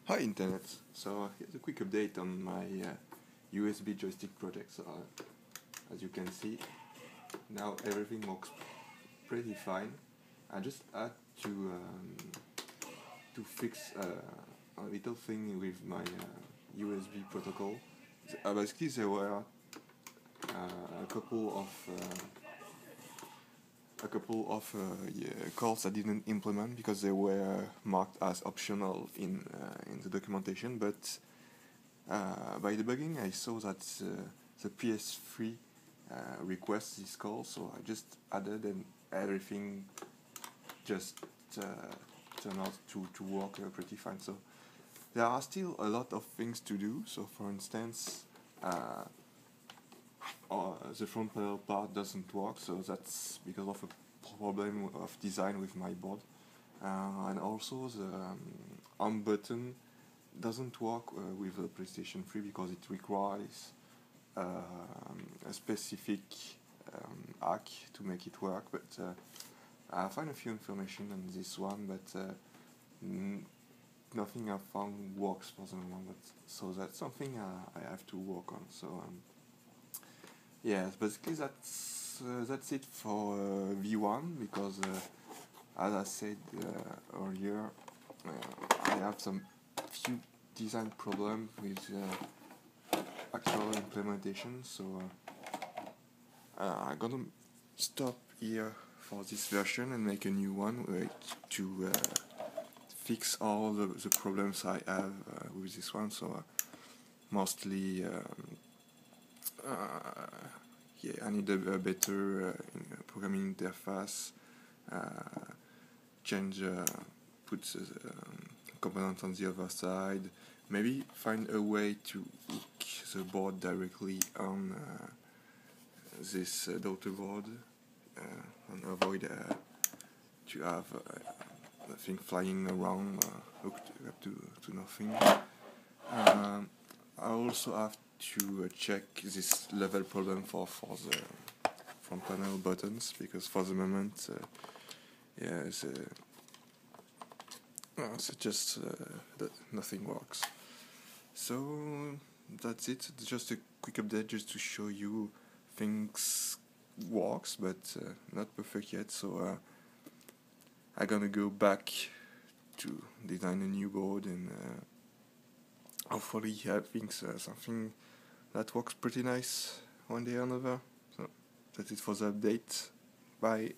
Hi Internet, so here's a quick update on my USB joystick project. So as you can see, now everything works pretty fine. I just had to fix a little thing with my USB protocol. Basically, there were a couple of calls I didn't implement because they were marked as optional in the documentation, but by debugging I saw that the PS3 requests this call, so I just added, and everything just turned out to work pretty fine. So there are still a lot of things to do. So for instance, the front panel part doesn't work, so that's because of a problem of design with my board. And also the on button doesn't work with the PlayStation 3 because it requires a specific hack to make it work. But I find a few information on this one, but nothing I found works for the moment. So that's something I have to work on. So yeah, basically that's it for V1, because as I said earlier, I have some few design problems with actual implementation. So I'm gonna stop here for this version and make a new one to fix all the problems I have with this one. So mostly I need a better programming interface, put component on the other side, maybe find a way to hook the board directly on this daughter board and avoid to have nothing flying around hooked up to nothing. I also have to check this level problem for the front panel buttons, because for the moment it's just nothing works. So that's it. Just a quick update just to show you things works, but not perfect yet. So I'm gonna go back to design a new board and hopefully having something that works pretty nice one day or another. So that's it for the update. Bye.